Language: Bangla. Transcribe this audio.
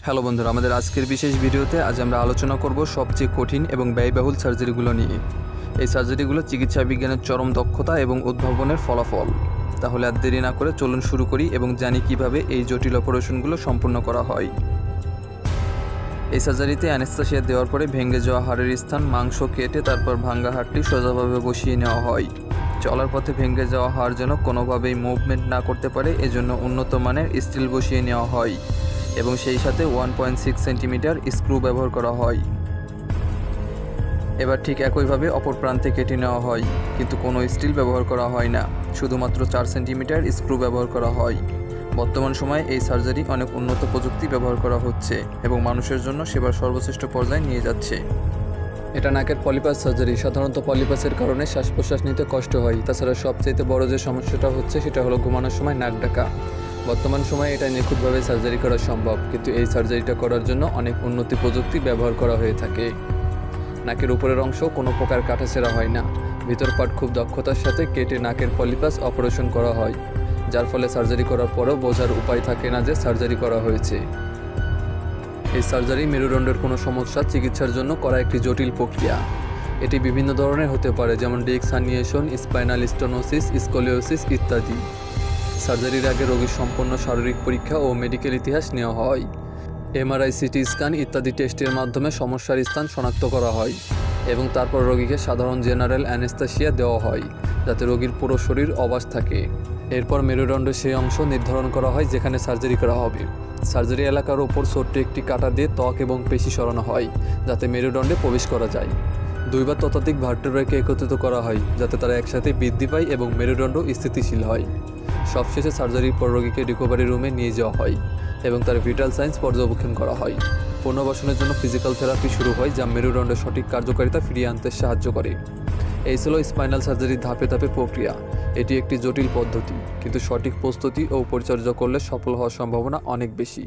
হ্যালো বন্ধুরা, আমাদের আজকের বিশেষ ভিডিওতে আজ আমরা আলোচনা করব সবচেয়ে কঠিন এবং ব্যয়বহুল সার্জারিগুলো নিয়ে। এই সার্জারিগুলো চিকিৎসা বিজ্ঞানের চরম দক্ষতা এবং উদ্ভাবনের ফলাফল। তাহলে আর দেরি না করে চলুন শুরু করি এবং জানি কিভাবে এই জটিল অপারেশনগুলো সম্পূর্ণ করা হয়। এই সার্জারিতে অ্যানেস্থেসিয়া দেওয়ার পরে ভেঙে যাওয়া হাড়ের স্থান মাংস কেটে তারপর ভাঙ্গা হাড়টি সোজাভাবে বসিয়ে নেওয়া হয়। চলার পথে ভেঙে যাওয়া হাড় যেন কোনোভাবেই মুভমেন্ট না করতে পারে, এজন্য উন্নত মানের স্টিল বসিয়ে নেওয়া হয় এবং সেই সাথে 1.6 সেন্টিমিটার স্ক্রু ব্যবহার করা হয়। এবার ঠিক একইভাবে অপর প্রান্তে কেটে নেওয়া হয়, কিন্তু কোনো স্টিল ব্যবহার করা হয় না, শুধুমাত্র 4 সেন্টিমিটার স্ক্রু ব্যবহার করা হয়। বর্তমান সময়ে এই সার্জারি অনেক উন্নত প্রযুক্তি ব্যবহার করা হচ্ছে এবং মানুষের জন্য সেবার সর্বশ্রেষ্ঠ পর্যায়ে নিয়ে যাচ্ছে। এটা নাকের পলিপাস সার্জারি। সাধারণত পলিপাসের কারণে শ্বাস প্রশ্বাস নিতে কষ্ট হয়। তাছাড়া সবচেয়ে বড় যে সমস্যাটা হচ্ছে সেটা হলো ঘুমানোর সময় নাক ডাকা। বর্তমান সময়ে এটা নিখুঁতভাবে সার্জারি করা সম্ভব, কিন্তু এই সার্জারিটা করার জন্য অনেক উন্নতি প্রযুক্তি ব্যবহার করা হয়ে থাকে। নাকের উপরের অংশ কোনো প্রকার কাটাছেঁড়া হয় না, ভিতর পাট খুব দক্ষতার সাথে কেটে নাকের পলিপাস অপারেশন করা হয়, যার ফলে সার্জারি করার পরও বোঝার উপায় থাকে না যে সার্জারি করা হয়েছে। এই সার্জারি মেরুদণ্ডের কোনো সমস্যা চিকিৎসার জন্য করা একটি জটিল প্রক্রিয়া। এটি বিভিন্ন ধরনের হতে পারে, যেমন ডিস্ক হার্নিয়েশন, স্পাইনাল স্টেনোসিস, স্কলিওসিস ইত্যাদি। সার্জারির আগে রোগীর সম্পূর্ণ শারীরিক পরীক্ষা ও মেডিকেল ইতিহাস নেওয়া হয়। এমআরআই, সিটি স্ক্যান ইত্যাদি টেস্টের মাধ্যমে সমস্যার স্থান শনাক্ত করা হয় এবং তারপর রোগীকে সাধারণ জেনারেল অ্যানেস্থেসিয়া দেওয়া হয়, যাতে রোগীর পুরো শরীর অবশ থাকে। এরপর মেরুদণ্ডের সেই অংশ নির্ধারণ করা হয় যেখানে সার্জারি করা হবে। সার্জারি এলাকার ওপর ছোট্ট একটি কাঁটা দিয়ে ত্বক এবং পেশি সরানো হয়, যাতে মেরুদণ্ডে প্রবেশ করা যায়। 2 বা ততোধিক ভার্টেব্রাকে একত্রিত করা হয়, যাতে তারা একসাথে বৃদ্ধি পায় এবং মেরুদণ্ড স্থিতিশীল হয়। সবশেষে সার্জারির পর রোগীকে রিকভারি রুমে নিয়ে যাওয়া হয় এবং তার ভিটাল সাইন্স পর্যবেক্ষণ করা হয়। পুনর্বাসনের জন্য ফিজিক্যাল থেরাপি শুরু হয়, যা মেরুদণ্ডের সঠিক কার্যকারিতা ফিরিয়ে আনতে সাহায্য করে। এই ছিল স্পাইনাল সার্জারির ধাপে ধাপে প্রক্রিয়া। এটি একটি জটিল পদ্ধতি, কিন্তু সঠিক প্রস্তুতি ও পরিচর্যা করলে সফল হওয়ার সম্ভাবনা অনেক বেশি।